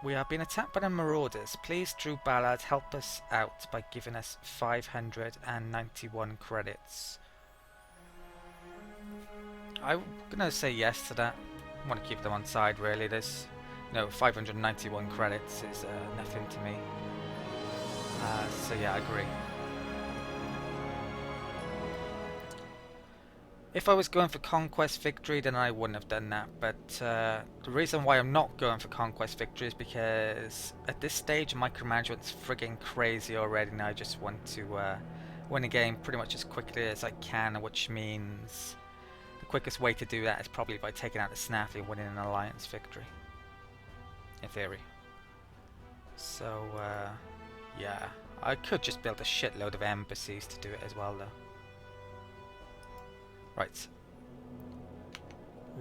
We are being attacked by the Marauders. Please, Drew Ballard, help us out by giving us 591 credits. I'm gonna say yes to that. I want to keep them on side, really. There's no 591 credits is nothing to me. So yeah, I agree. If I was going for Conquest Victory, then I wouldn't have done that, but the reason why I'm not going for Conquest Victory is because at this stage micromanagement's frigging crazy already, and I just want to win a game pretty much as quickly as I can, which means the quickest way to do that is probably by taking out the Snaffy and winning an Alliance victory, in theory. So yeah, I could just build a shitload of embassies to do it as well though. Right,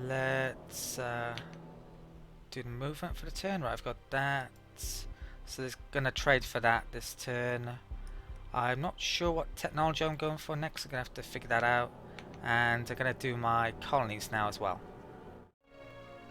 let's do the movement for the turn. Right, I've got that. So there's gonna trade for that this turn. I'm not sure what technology I'm going for next. I'm gonna have to figure that out. And I'm gonna do my colonies now as well.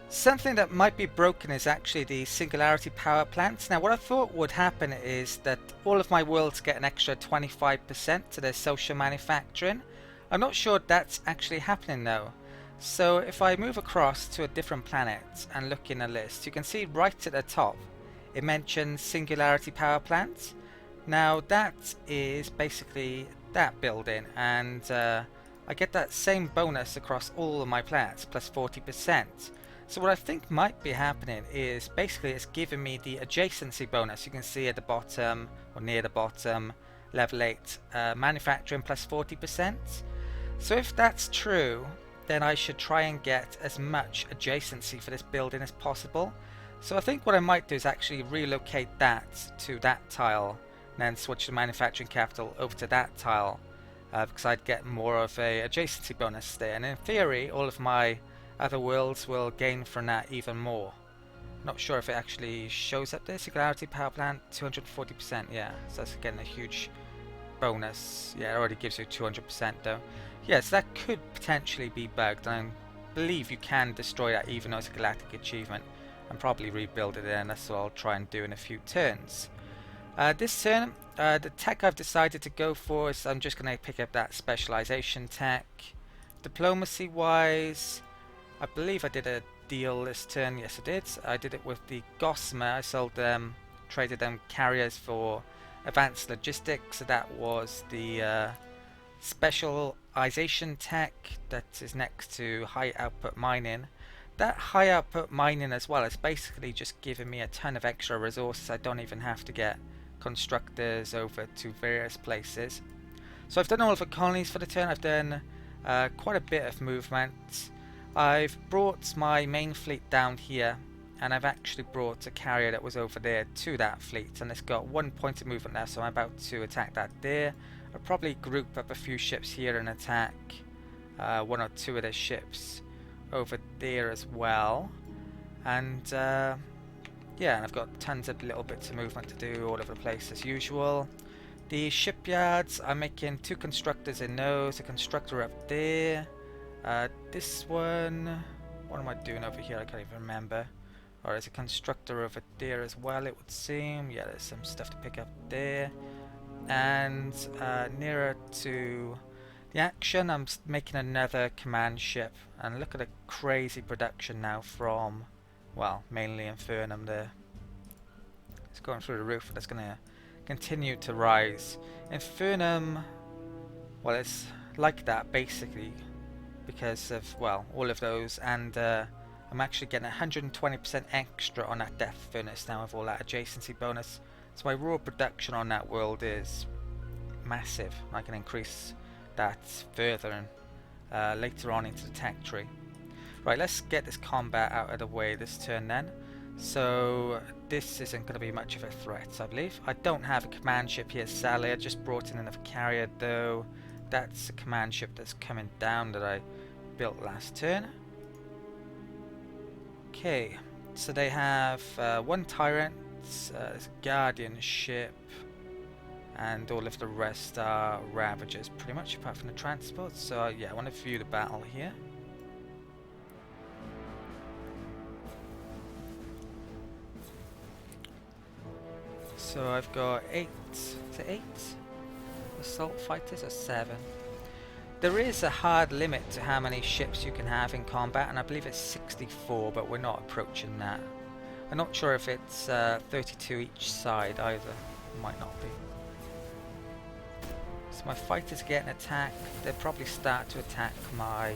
Something that might be broken is actually the singularity power plants. Now what I thought would happen is that all of my worlds get an extra 25% to their social manufacturing. I'm not sure that's actually happening though. So if I move across to a different planet and look in a list, you can see right at the top it mentions singularity power plants. Now that is basically that building, and I get that same bonus across all of my planets plus 40%. So what I think might be happening is basically it's giving me the adjacency bonus. You can see at the bottom or near the bottom, level 8 manufacturing plus 40%. So if that's true, then I should try and get as much adjacency for this building as possible. So I think what I might do is actually relocate that to that tile, and then switch the manufacturing capital over to that tile, because I'd get more of a adjacency bonus there. And in theory, all of my other worlds will gain from that even more. Not sure if it actually shows up there. Singularity power plant, 240%, yeah. So that's getting a huge bonus. Yeah, it already gives you 200% though. Yes, that could potentially be bugged, and I believe you can destroy that even though it's a galactic achievement, and probably rebuild it, and that's what I'll try and do in a few turns. This turn, the tech I've decided to go for is I'm just going to pick up that specialization tech. Diplomacy wise, I believe I did a deal this turn. Yes, I did. I did it with the Gossamer. I sold them, traded them carriers for advanced logistics. So that was the specialization tech that is next to high output mining. That high output mining as well is basically just giving me a ton of extra resources. I don't even have to get constructors over to various places. So I've done all of the colonies for the turn. I've done quite a bit of movement. I've brought my main fleet down here, and I've actually brought a carrier that was over there to that fleet, and it's got 1 point of movement there, so I'm about to attack that there. I'll probably group up a few ships here and attack 1 or 2 of the ships over there as well. And yeah, and I've got tons of little bits of movement to do all over the place as usual. The shipyards, I'm making 2 constructors in those, a constructor up there. This one, what am I doing over here? I can't even remember. Or there's a constructor over there as well, it would seem. Yeah, there's some stuff to pick up there. And nearer to the action, I'm making another command ship. And look at the crazy production now from, well, mainly Infernum there. It's going through the roof, but it's going to continue to rise. Infernum, well, it's like that basically because of, well, all of those, and I'm actually getting 120% extra on that death furnace now with all that adjacency bonus. So my raw production on that world is massive. I can increase that further and later on into the tech tree. Right, let's get this combat out of the way this turn then. So this isn't going to be much of a threat, I believe. I don't have a command ship here, sadly. I just brought in another carrier though. That's a command ship that's coming down that I built last turn. Okay, so they have 1 tyrant, a guardian ship, and all of the rest are ravagers pretty much, apart from the transport. So yeah, I want to view the battle here. So I've got 8, is it 8 assault fighters or 7? There is a hard limit to how many ships you can have in combat, and I believe it's 64, but we're not approaching that. I'm not sure if it's 32 each side either. Might not be. So my fighters get an attack. They'll probably start to attack my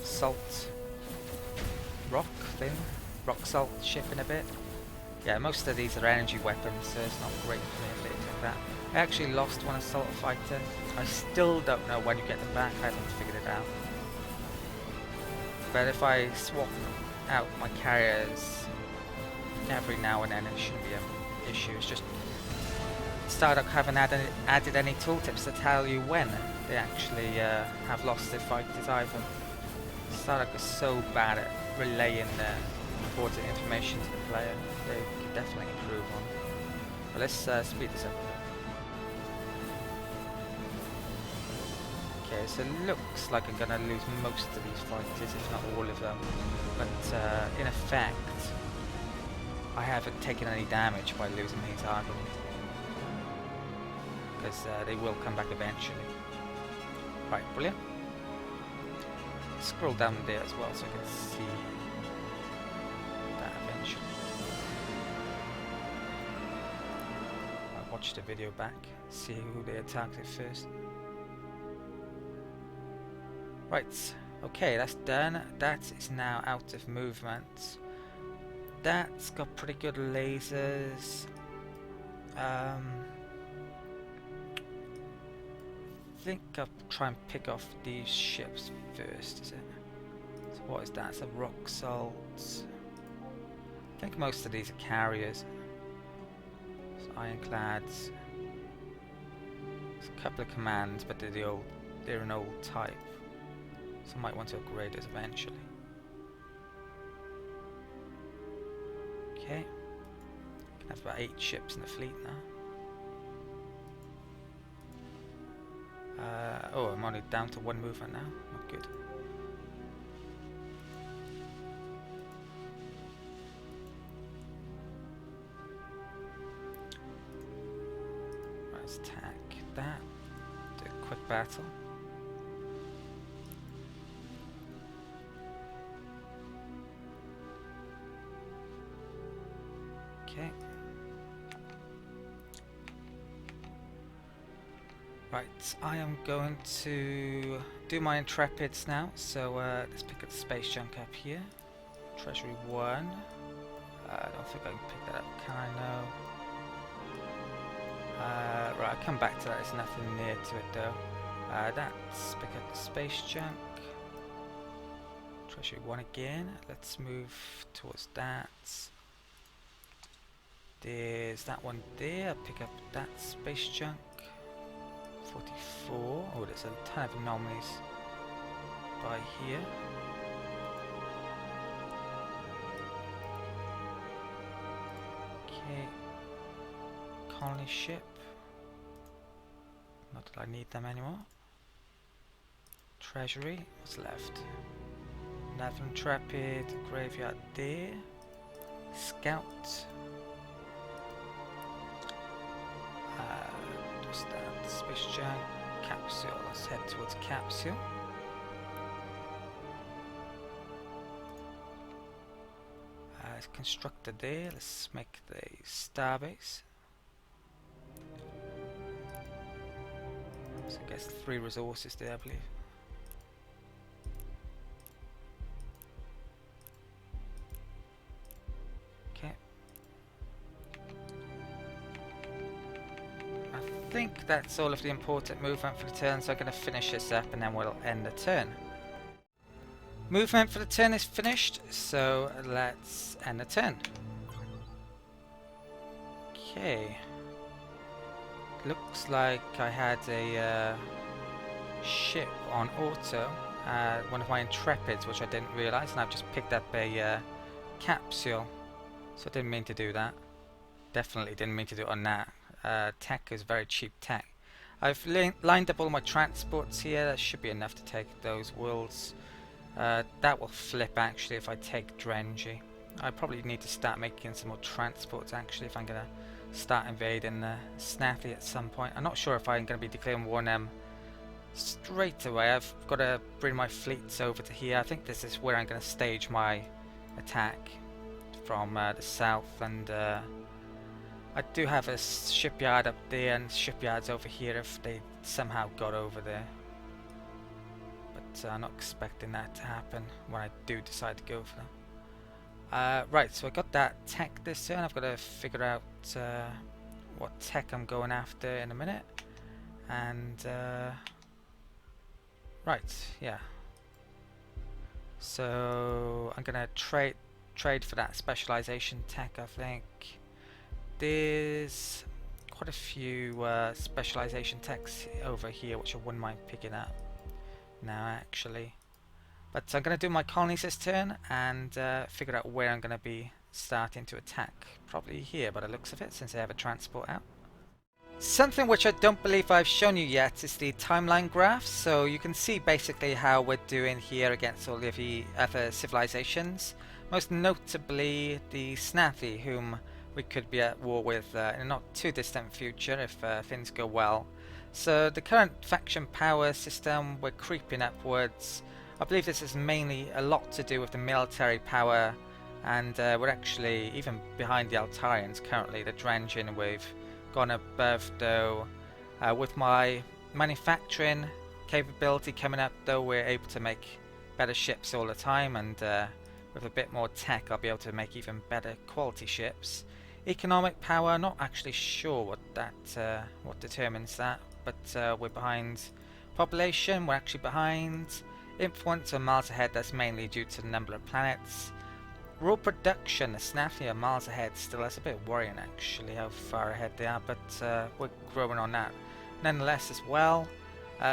salt rock thing, rock salt ship in a bit. Yeah, most of these are energy weapons, so it's not great for me if they attack that. I actually lost one assault fighter. I still don't know when you get them back. I haven't figured it out. But if I swap out my carriers every now and then, it shouldn't be an issue. It's just Stardock haven't added any tooltips to tell you when they actually have lost their fighters either. Stardock is so bad at relaying the important information to the player. They could definitely improve on it. But let's speed this up. Okay, so it looks like I'm gonna lose most of these fighters, if not all of them. But in effect, I haven't taken any damage by losing these either. Because they will come back eventually. Right, brilliant. Scroll down there as well so I can see that eventually. I'll watch the video back, see who they attacked at first. Right, okay, that's done. That is now out of movement. That's got pretty good lasers. I think I'll try and pick off these ships first, is it? So what is that? It's a rock salt. I think most of these are carriers. So ironclads. There's a couple of commands, but they're an old type. So I might want to upgrade those eventually. Okay. Can have about 8 ships in the fleet now. Oh, I'm only down to 1 movement now. Not good. Right, let's attack that. Do a quick battle. Okay. Right, I am going to do my Intrepids now, so let's pick up the space junk up here. Treasury 1. I don't think I can pick that up, can I? No. Right, I'll come back to that, there's nothing near to it though. Let's pick up the space junk. Treasury 1 again, let's move towards that. There's that one there, I'll pick up that space junk. 44. Oh, there's a ton of anomalies by here. Okay. Colony ship. Not that I need them anymore. Treasury. What's left? Another Intrepid. Graveyard there. Scout. Just that space junk, capsule. Let's head towards capsule. It's constructed there. Let's make the starbase. So I guess 3 resources there, I believe. I think that's all of the important movement for the turn, so I'm going to finish this up and then we'll end the turn. Movement for the turn is finished, so let's end the turn. Okay. Looks like I had a ship on auto, one of my Intrepids, which I didn't realise, and I've just picked up a capsule, so I didn't mean to do that. Definitely didn't mean to do it on that. Tech is very cheap tech. I've lined up all my transports here. That should be enough to take those worlds. That will flip actually if I take Drengi. I probably need to start making some more transports actually if I'm going to start invading Snaffy at some point. I'm not sure if I'm going to be declaring war on them straight away. I've got to bring my fleets over to here. I think this is where I'm going to stage my attack from the south, and I do have a shipyard up there and shipyards over here if they somehow got over there. But I'm not expecting that to happen when I do decide to go for them. Right, so I got that tech this turn. I've got to figure out what tech I'm going after in a minute. And right, yeah. So I'm gonna trade for that specialization tech. I think there's quite a few specialization techs over here which I wouldn't mind picking up now actually. But I'm going to do my colonies this turn and figure out where I'm going to be starting to attack. Probably here by the looks of it, since I have a transport out. Something which I don't believe I've shown you yet is the timeline graph. So you can see basically how we're doing here against all of the other civilizations. Most notably the Snaffy, whom we could be at war with in a not too distant future if things go well. So the current faction power system, we're creeping upwards. I believe this is mainly a lot to do with the military power, and we're actually even behind the Altarians currently, the Drengi. We've gone above though. With my manufacturing capability coming up though, we're able to make better ships all the time, and with a bit more tech I'll be able to make even better quality ships. Economic power, not actually sure what determines that, but we're behind population, we're actually behind. Influence are miles ahead, that's mainly due to the number of planets. Raw production, the Snaffy are miles ahead still, that's a bit worrying actually how far ahead they are, but we're growing on that nonetheless as well.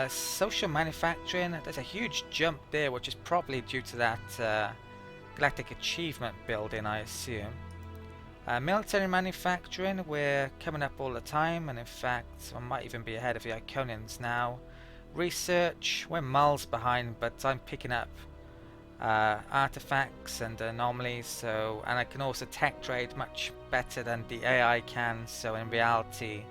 Social manufacturing, there's a huge jump there which is probably due to that Galactic Achievement building I assume. Military manufacturing, we're coming up all the time, and in fact I might even be ahead of the Iconians now. Research, we're miles behind, but I'm picking up artifacts and anomalies, so, and I can also tech trade much better than the AI can, so in reality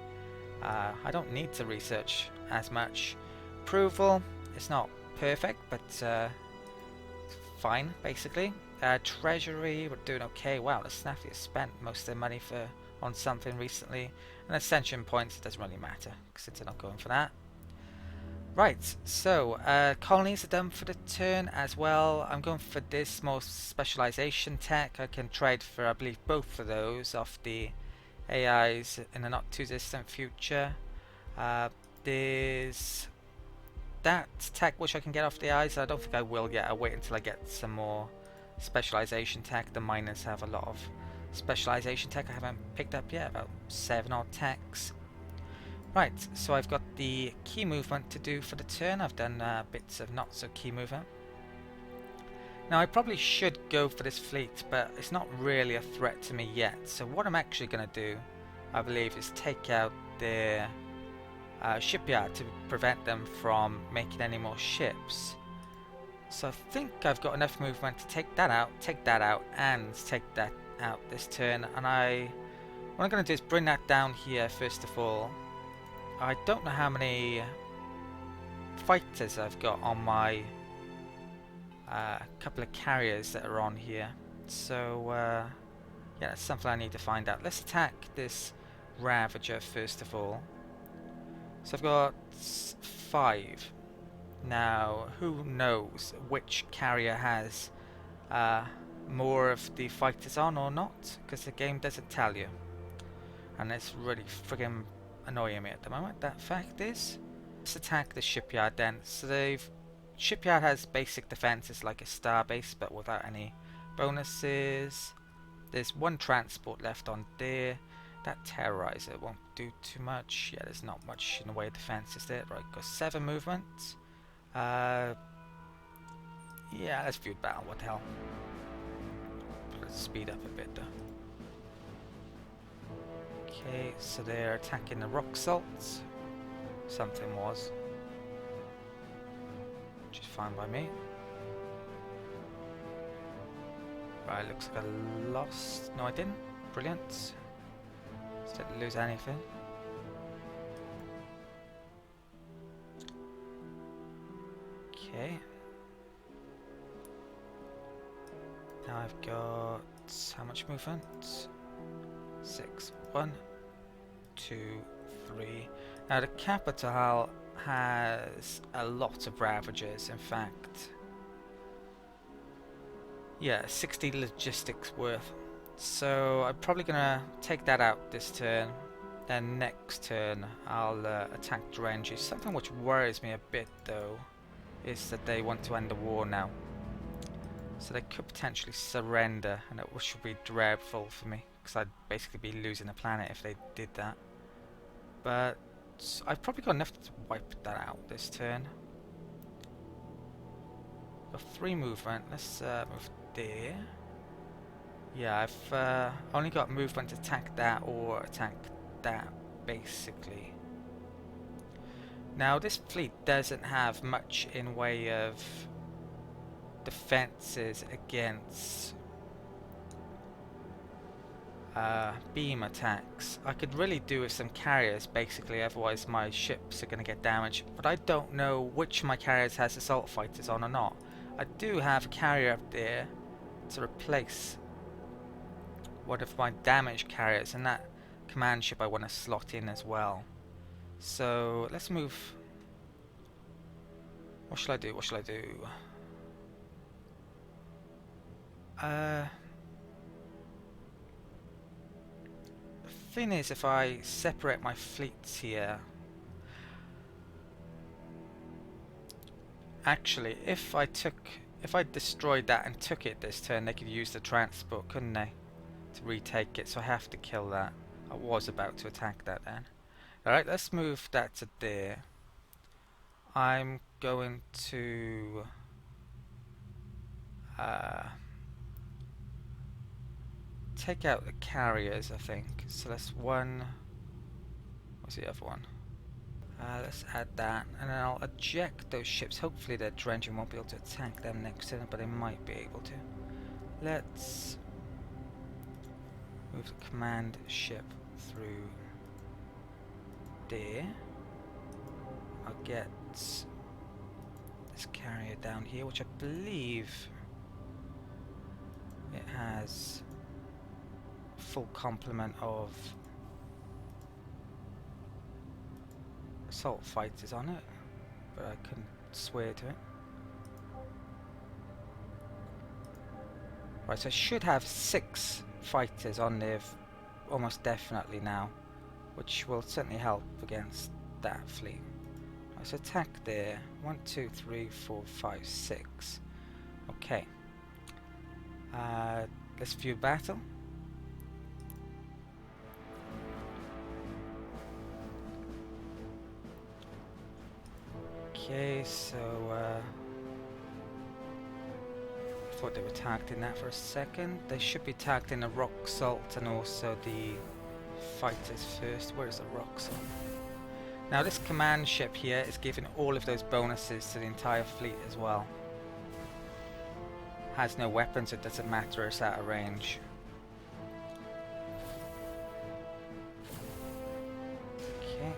I don't need to research as much. Approval, it's not perfect, but fine basically. Treasury, we're doing okay. Wow, the Snaffy has spent most of their money on something recently, and Ascension points, it doesn't really matter since they're not going for that. Right, so colonies are done for the turn as well. I'm going for this more specialization tech. I can trade for, I believe, both of those off the AIs in a not too distant future. There's that tech which I can get off the AIs. I don't think I will yet. I'll wait until I get some more specialization tech. The miners have a lot of specialization tech I haven't picked up yet, about 7 odd techs. Right, so I've got the key movement to do for the turn. I've done bits of not so key movement. Now I probably should go for this fleet, but it's not really a threat to me yet. So what I'm actually going to do, I believe, is take out their shipyard to prevent them from making any more ships. So I think I've got enough movement to take that out, and take that out this turn. And what I'm going to do is bring that down here first of all. I don't know how many fighters I've got on my couple of carriers that are on here. So yeah, that's something I need to find out. Let's attack this Ravager first of all. So I've got 5. Now, who knows which carrier has more of the fighters on or not, because the game doesn't tell you. And it's really friggin' annoying me at the moment, that fact is. Let's attack the shipyard then. So shipyard has basic defenses like a star base, but without any bonuses. There's 1 transport left on there. That terrorizer won't do too much. Yeah, there's not much in the way of defense, is there? Right, got 7 movement. Yeah, let's view battle, what the hell. Let's speed up a bit though. Okay, so they're attacking the rock salts. Something was. Which is fine by me. Right, looks like I lost. No, I didn't. Brilliant. Didn't lose anything. Okay. Now I've got how much movement? 6. 1, 2, 3. Now the capital has a lot of ravages, in fact. Yeah, 60 logistics worth. So I'm probably gonna take that out this turn. Then next turn I'll attack Drengi. Something which worries me a bit though is that they want to end the war now. So they could potentially surrender, and it should be dreadful for me, because I'd basically be losing the planet if they did that. But I've probably got enough to wipe that out this turn. Got 3 movement. Let's move there. Yeah, I've only got movement to attack that or attack that, basically. Now this fleet doesn't have much in way of defenses against beam attacks. I could really do with some carriers, basically, otherwise my ships are going to get damaged. But I don't know which of my carriers has assault fighters on or not. I do have a carrier up there to replace one of my damaged carriers, and that command ship I want to slot in as well. So let's move. What shall I do? What shall I do? The thing is, if I separate my fleets here, actually, if I destroyed that and took it this turn, they could use the transport, couldn't they, to retake it? So I have to kill that. I was about to attack that then. Alright, let's move that to there. I'm going to take out the carriers, I think. So that's one. What's the other one? Let's add that, and then I'll eject those ships. Hopefully the Drengi won't be able to attack them next turn, but they might be able to. Let's move the command ship through there. I'll get this carrier down here, which I believe it has full complement of assault fighters on it, but I couldn't swear to it. Right, so I should have 6 fighters on there almost definitely now, which will certainly help against that fleet. Right, so attack there. 1, 2, 3, 4, 5, 6. Okay. Let's view battle. Okay, so I thought they were tagged in that for a second. They should be tagged in the rock salt and also the fighters first. Where is the rock salt? Now this command ship here is giving all of those bonuses to the entire fleet as well. Has no weapons, it doesn't matter, it's out of range. Okay.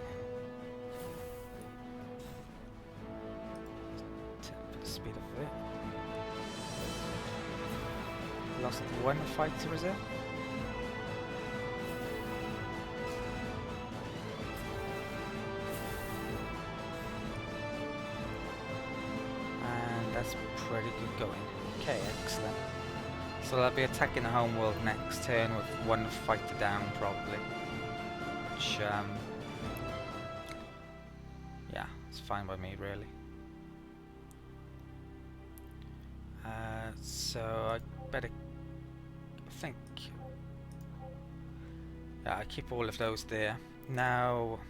Temper the speed of it. Lost 1 fighter, is it? And that's pretty good going. Okay, excellent. So they'll be attacking the homeworld next turn with 1 fighter down, probably. Which, yeah, it's fine by me, really. So I better, I think, yeah, I keep all of those there. Now,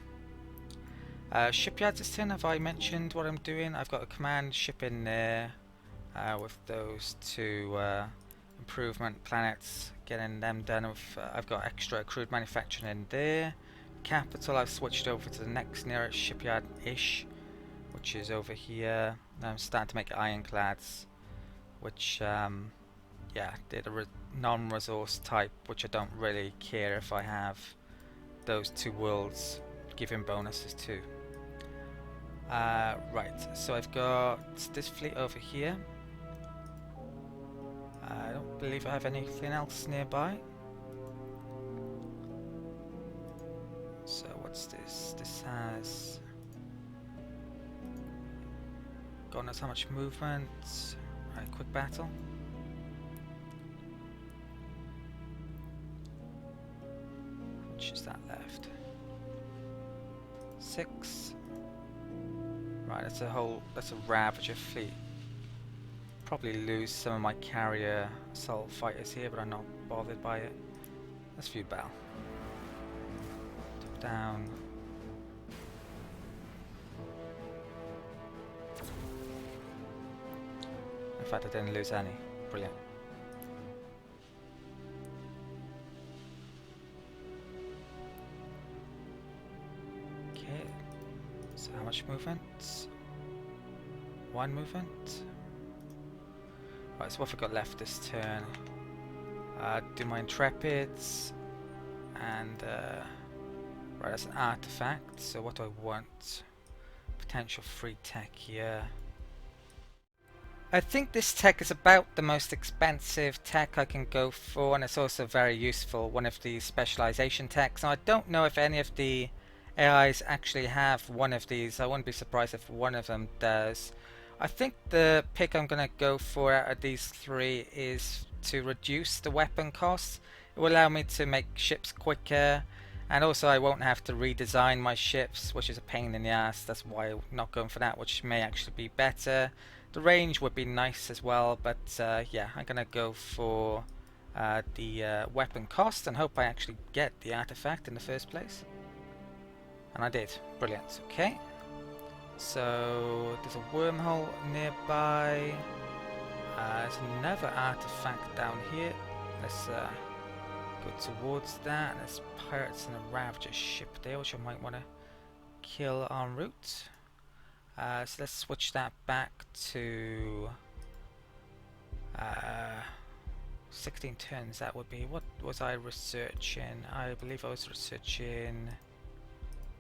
shipyards this turn, have I mentioned what I'm doing? I've got a command ship in there. With those 2 improvement planets, getting them done. With, I've got extra accrued manufacturing in there. Capital, I've switched over to the next nearest shipyard-ish, which is over here. I'm starting to make ironclads, which yeah, did a non-resource type, which I don't really care if I have those two worlds giving bonuses too. Right, so I've got this fleet over here. I don't believe I have anything else nearby. So what's this? This has... God knows how much movement. Right, quick battle. Which is that left? 6. Right, that's a Ravager fleet. Probably lose some of my carrier assault fighters here, but I'm not bothered by it. Let's view battle. Top down. In fact, I didn't lose any. Brilliant. Okay. So how much movement? 1 movement. Right, so what have we got left this turn? Do my Intrepids, and right, that's an artifact. So what do I want? Potential free tech here. I think this tech is about the most expensive tech I can go for, and it's also very useful. One of the specialization techs. Now I don't know if any of the AIs actually have one of these. I wouldn't be surprised if one of them does. I think the pick I'm going to go for out of these 3 is to reduce the weapon costs. It will allow me to make ships quicker, and also I won't have to redesign my ships, which is a pain in the ass. That's why I'm not going for that, which may actually be better. The range would be nice as well, but yeah, I'm going to go for the weapon cost and hope I actually get the artifact in the first place. And I did. Brilliant. Okay. So there's a wormhole nearby. There's another artifact down here. Let's go towards that. There's pirates and a Ravager ship there, which I might want to kill en route. So let's switch that back to 16 turns. That would be. What was I researching? I believe I was researching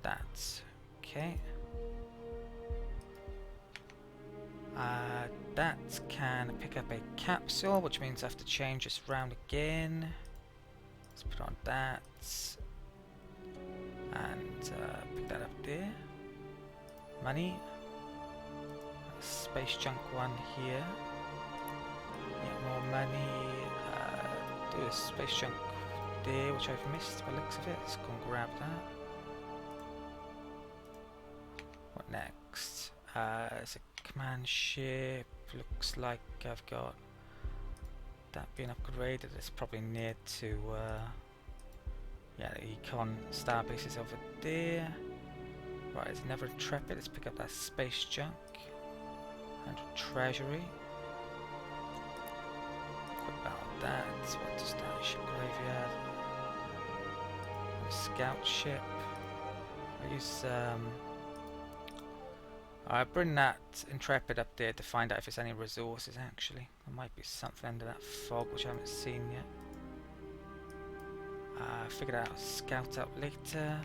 that. Okay. That can pick up a capsule, which means I have to change this round again. Let's put on that and pick that up there. Money. Space junk one here. Get more money. Do a space junk there, which I've missed by the looks of it. Let's go and grab that. What next? There's a command ship. Looks like I've got that being upgraded. It's probably near to yeah, the econ star base is over there. Right, there's another Intrepid. Let's pick up that space junk and treasury. Quick about that. What does that ship graveyard? A scout ship. I use I bring that Intrepid up there to find out if there's any resources actually. There might be something under that fog which I haven't seen yet. Figured out scout out later.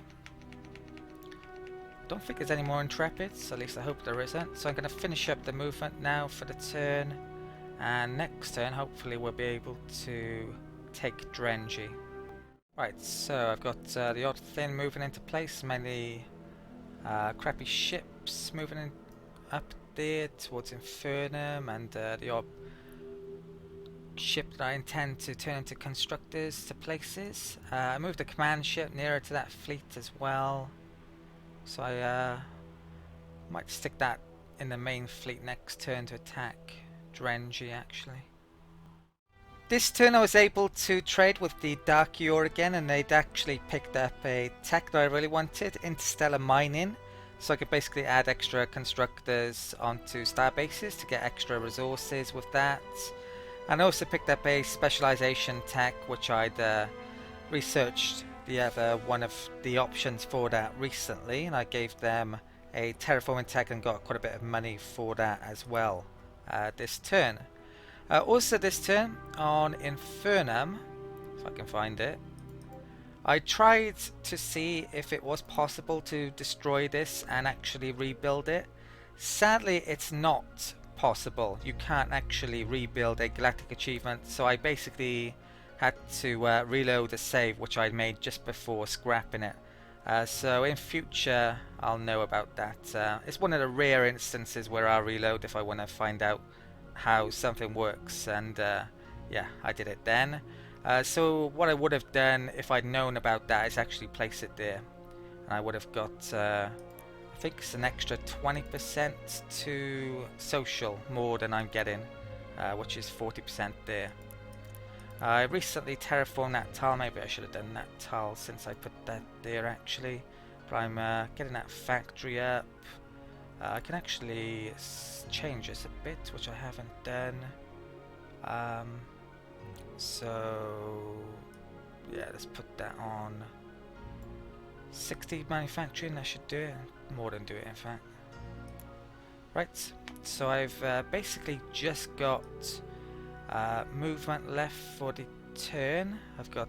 Don't think there's any more Intrepids, at least I hope there isn't. So I'm going to finish up the movement now for the turn. And next turn hopefully we'll be able to take Drengi. Right, so I've got the odd thing moving into place, mainly crappy ships moving in up there towards Infernum, and the odd ship that I intend to turn into constructors to places. I moved the command ship nearer to that fleet as well, so I might stick that in the main fleet next turn to attack Drengi actually. This turn I was able to trade with the Dark Yor again, and they'd actually picked up a tech that I really wanted, interstellar mining. So I could basically add extra constructors onto star bases to get extra resources with that. And I also picked up a specialization tech, which I'd researched the other one of the options for that recently, and I gave them a terraforming tech and got quite a bit of money for that as well this turn. Also this turn on Infernum, if I can find it, I tried to see if it was possible to destroy this and actually rebuild it. Sadly, it's not possible. You can't actually rebuild a galactic achievement, so I basically had to reload the save which I made just before scrapping it. So in future I'll know about that. It's one of the rare instances where I'll reload if I want to find out how something works, and yeah, I did it then. So what I would have done if I'd known about that is actually place it there, and I would have got I think it's an extra 20% to social more than I'm getting, which is 40% there. I recently terraformed that tile. Maybe I should have done that tile since I put that there actually. But I'm getting that factory up. I can actually change this a bit, which I haven't done. So yeah, let's put that on 60 manufacturing. That should do it. More than do it, in fact. Right, so I've basically just got movement left for the turn. I've got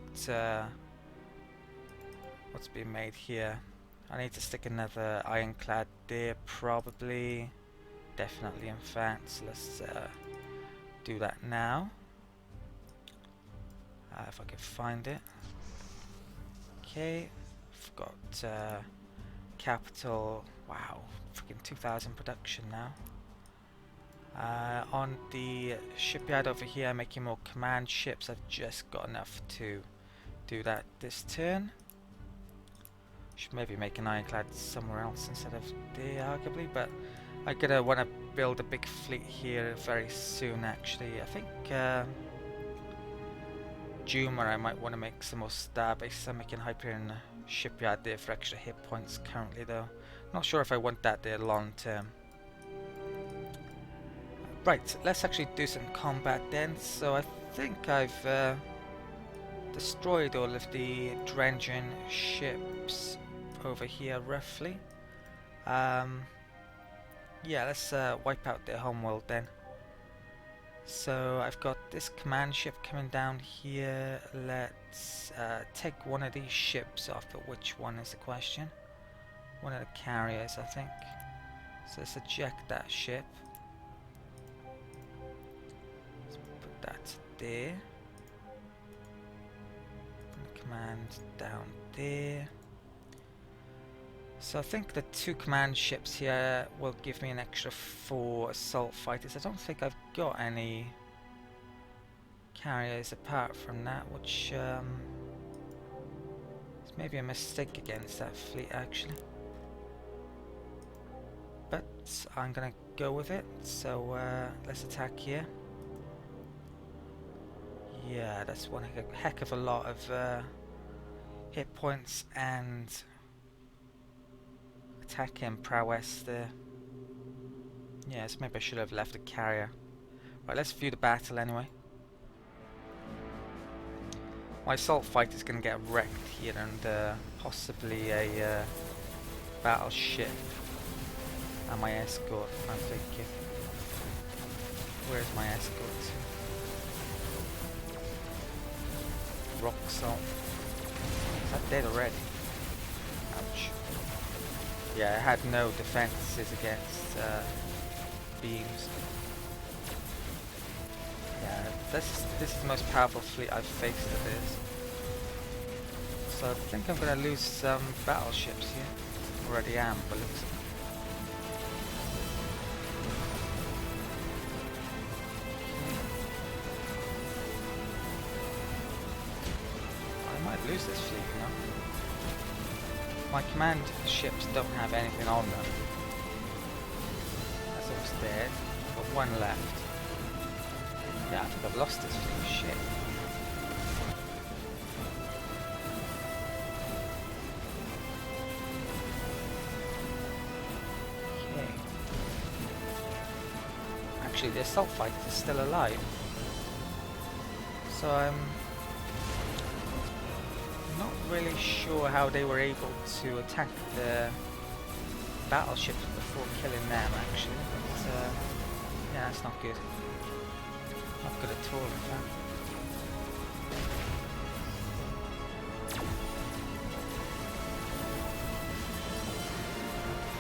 what's being made here. I need to stick another ironclad there, probably. Definitely, in fact. So let's do that now. If I can find it. Okay, I've got capital. Wow, freaking 2,000 production now. On the shipyard over here, making more command ships. I've just got enough to do that this turn. Should maybe make an ironclad somewhere else instead of there, arguably, but I'm gonna want to build a big fleet here very soon. Actually, I think June, where I might want to make some more star bases. I'm making Hyperion shipyard there for extra hit points currently, though. Not sure if I want that there long term. Right, let's actually do some combat then. So I think I've destroyed all of the Drengi ships over here, roughly. Yeah, let's wipe out their homeworld then. So I've got this command ship coming down here. Let's take one of these ships off, but which one is the question? One of the carriers, I think. So let's eject that ship. Put that there. And the command down there. So I think the 2 command ships here will give me an extra 4 assault fighters. I don't think I've got any carriers apart from that, which is maybe a mistake against that fleet actually. But I'm gonna go with it. So let's attack here. Yeah, that's one heck of a lot of hit points and attacking prowess there. Yes, maybe I should have left a carrier. Right, let's view the battle anyway. My assault fighter is going to get wrecked here, and possibly a battleship and my escort, I'm thinking. Where's my escort? Rock salt. Is that dead already? Ouch. Yeah, it had no defenses against beams. Yeah, this is the most powerful fleet I've faced at this. So I think I'm gonna lose some battleships here. Already am, but looks. I might lose this fleet, you know. My command ships don't have anything on them. That's almost dead. Got one left. Yeah, I think I've lost this fleet. Shit. Okay. Actually, the assault fighter is still alive. So I'm not really sure how they were able to attack the battleships before killing them, actually. But yeah, that's not good. Not good at all, in fact.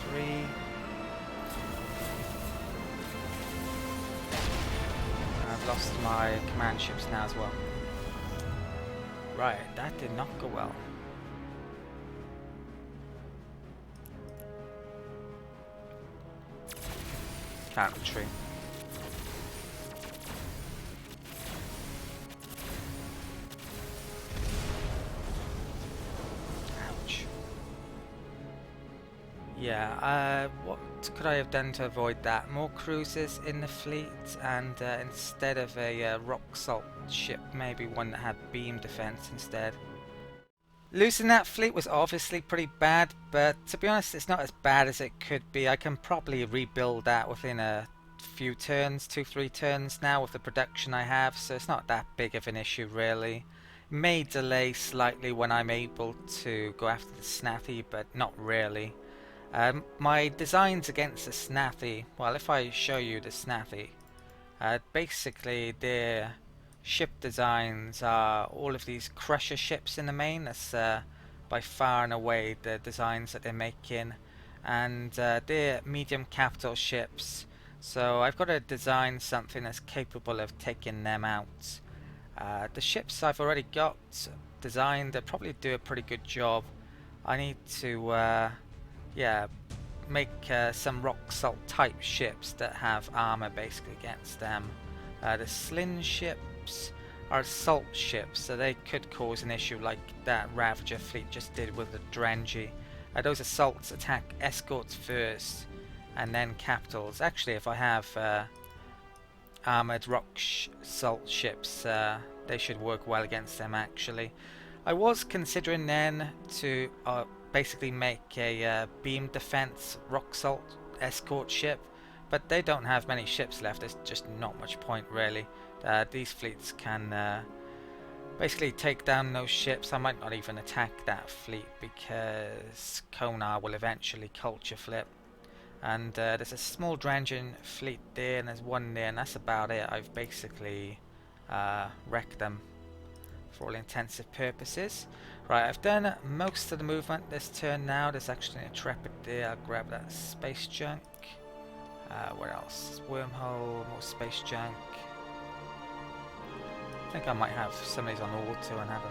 Three. I've lost my command ships now as well. Right, that did not go well. Infantry. Ouch. Yeah, what could I have done to avoid that? More cruisers in the fleet, and instead of a rock salt ship, maybe one that had beam defense instead. Losing that fleet was obviously pretty bad, but to be honest, it's not as bad as it could be. I can probably rebuild that within a few turns, 2-3 turns now with the production I have, so it's not that big of an issue really. It may delay slightly when I'm able to go after the Snathy, but not really. My designs against the Snathy, well, if I show you the Snathy, basically their ship designs are all of these crusher ships in the main. That's by far and away the designs that they're making, and they're medium capital ships, so I've got to design something that's capable of taking them out. The ships I've already got designed, they probably do a pretty good job. I need to yeah, make some rock salt type ships that have armor basically against them. The Slin ships are assault ships, so they could cause an issue like that Ravager fleet just did with the Drengi. Those assaults attack escorts first and then capitals. Actually, if I have armored rock salt ships, they should work well against them actually. I was considering then to basically make a beam defense rock salt escort ship, but they don't have many ships left. There's just not much point really. These fleets can basically take down those ships. I might not even attack that fleet because Konar will eventually culture flip. And there's a small Drengi fleet there, and there's one there, and that's about it. I've basically wrecked them for all intensive purposes. Right, I've done most of the movement this turn now. There's actually an Intrepid there. I'll grab that space junk. Where else? Wormhole, more space junk. I think I might have some of these on auto and haven't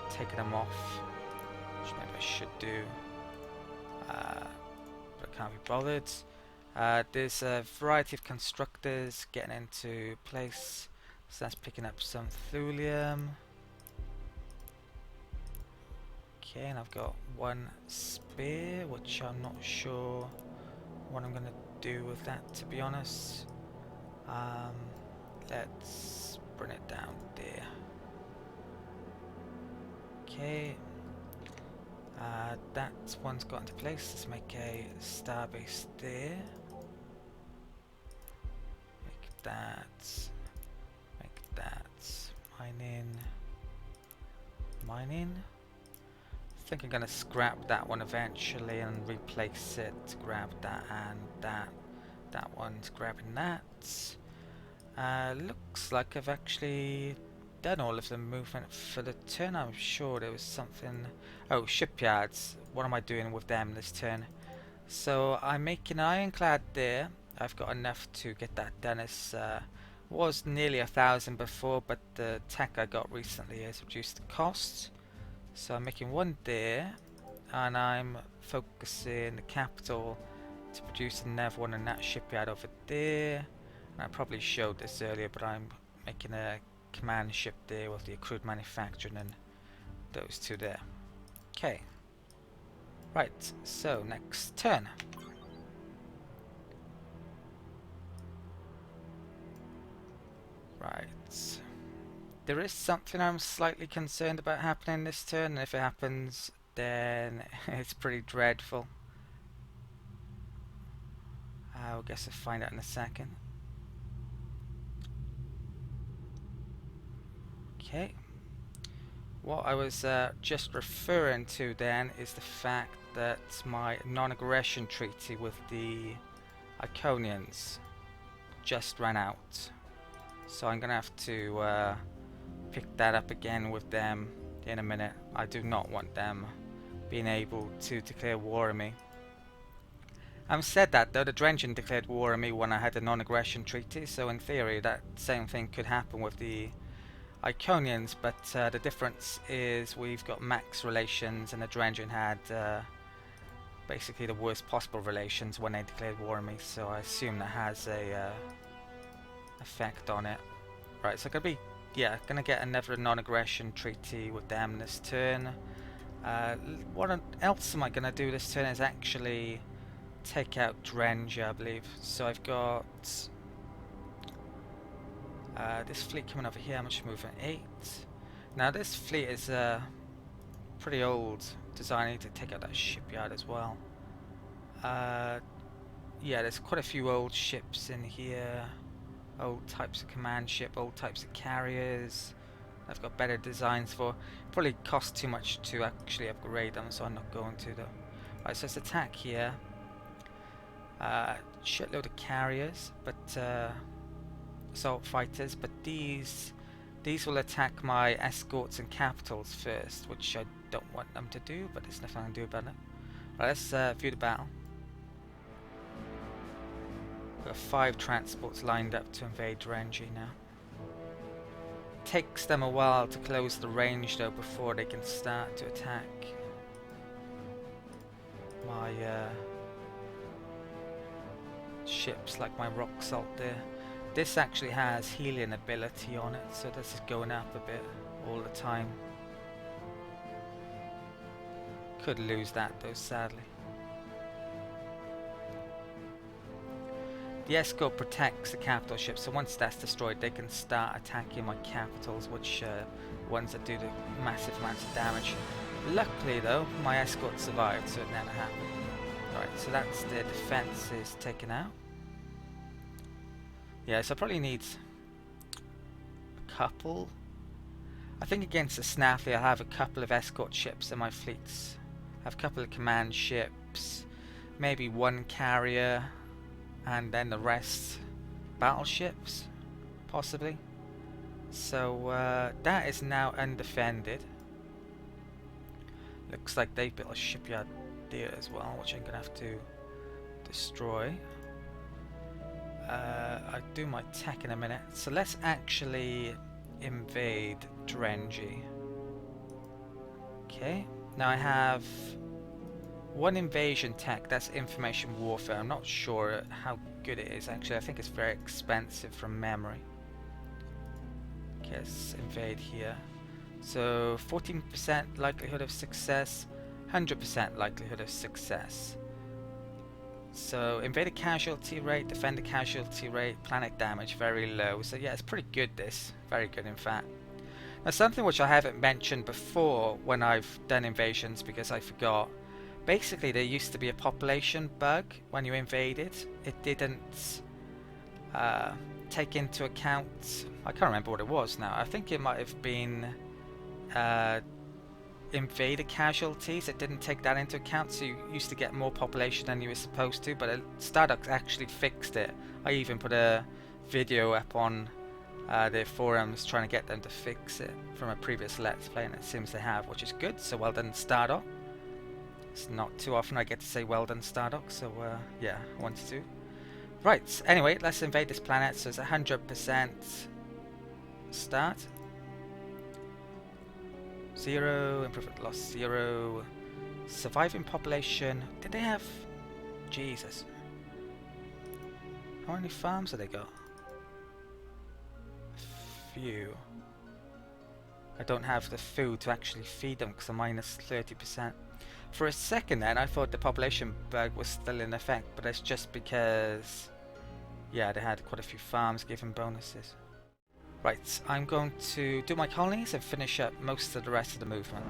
taken them off, which maybe I should do. But I can't be bothered. There's a variety of constructors getting into place, so that's picking up some thulium. Okay, and I've got one spare, which I'm not sure what I'm going to do with that, to be honest. Let's bring it down there. Okay. That one's got into place. Let's make a starbase there. Make that. Make that. Mining. I think I'm going to scrap that one eventually and replace it. Grab that and that. That one's grabbing that. Looks like I've actually done all of the movement for the turn. I'm sure there was something. Oh, shipyards. What am I doing with them this turn? So I'm making an ironclad there. I've got enough to get that done. It was nearly 1,000 before, but the tech I got recently has reduced the cost. So I'm making one there, and I'm focusing the capital to produce another one in that shipyard over there. And I probably showed this earlier, but I'm making a command ship there with the accrued manufacturing and those two there. Okay. Right, so next turn. Right. There is something I'm slightly concerned about happening this turn, and if it happens, then it's pretty dreadful. I'll guess I'll find out in a second. Okay. What I was just referring to then is the fact that my non-aggression treaty with the Iconians just ran out. So I'm gonna have to pick that up again with them in a minute. I do not want them being able to declare war on me. Having said that though, the Drengi declared war on me when I had a non-aggression treaty, so in theory that same thing could happen with the Iconians, but the difference is we've got max relations and the Drengi had basically the worst possible relations when they declared war on me, so I assume that has a effect on it. Right, so gonna get another non-aggression treaty with them this turn. What else am I gonna do this turn is actually take out Drengi, I believe. So I've got this fleet coming over here. How much movement? 8. Now this fleet is pretty old design. I need to take out that shipyard as well. Yeah, there's quite a few old ships in here. Old types of command ship, old types of carriers. I've got better designs for. Probably cost too much to actually upgrade them, so I'm not going to though. Right, so let's attack here. Shitload of carriers, but assault fighters, but these will attack my escorts and capitals first, which I don't want them to do, but there's nothing I can do about it. Right, let's view the battle. We've got 5 transports lined up to invade Drengi now. Takes them a while to close the range though before they can start to attack my ships, like my rock salt there. This actually has healing ability on it, so this is going up a bit all the time. Could lose that though, sadly. The escort protects the capital ship, so once that's destroyed they can start attacking my capitals, which ones that do the massive amounts of damage. Luckily though, my escort survived, so it never happened. Right, so that's the defense is taken out. Yeah, so I probably need a couple. I think against the Snaffy I'll have a couple of escort ships in my fleets. I have a couple of command ships, maybe 1 carrier, and then the rest battleships, possibly. So that is now undefended. Looks like they built a shipyard there as well, which I'm gonna have to destroy. I'll do my tech in a minute. So let's actually invade Drengi. Okay, now I have 1 invasion tech, that's information warfare. I'm not sure how good it is actually. I think it's very expensive from memory. Okay, let's invade here. So 14% likelihood of success, 100% likelihood of success. So invader casualty rate, defender casualty rate, planet damage very low. So yeah, it's pretty good this. Very good in fact. Now something which I haven't mentioned before when I've done invasions because I forgot. Basically there used to be a population bug when you invaded. It didn't take into account, I can't remember what it was now. I think it might have been invader casualties. It didn't take that into account, so you used to get more population than you were supposed to, but Sandbox actually fixed it. I even put a video up on their forums trying to get them to fix it from a previous Let's Play, and it seems they have, which is good, so well done Sandbox. It's not too often I get to say well done Sandbox, so yeah, I wanted to. Right, anyway, let's invade this planet. So it's 100% start. 0, improvement loss 0, surviving population. Did they have, Jesus, how many farms have they got? A few. I don't have the food to actually feed them because I'm minus 30%. For a second then I thought the population bug was still in effect, but that's just because, yeah, they had quite a few farms giving bonuses. Right, I'm going to do my colonies and finish up most of the rest of the movement.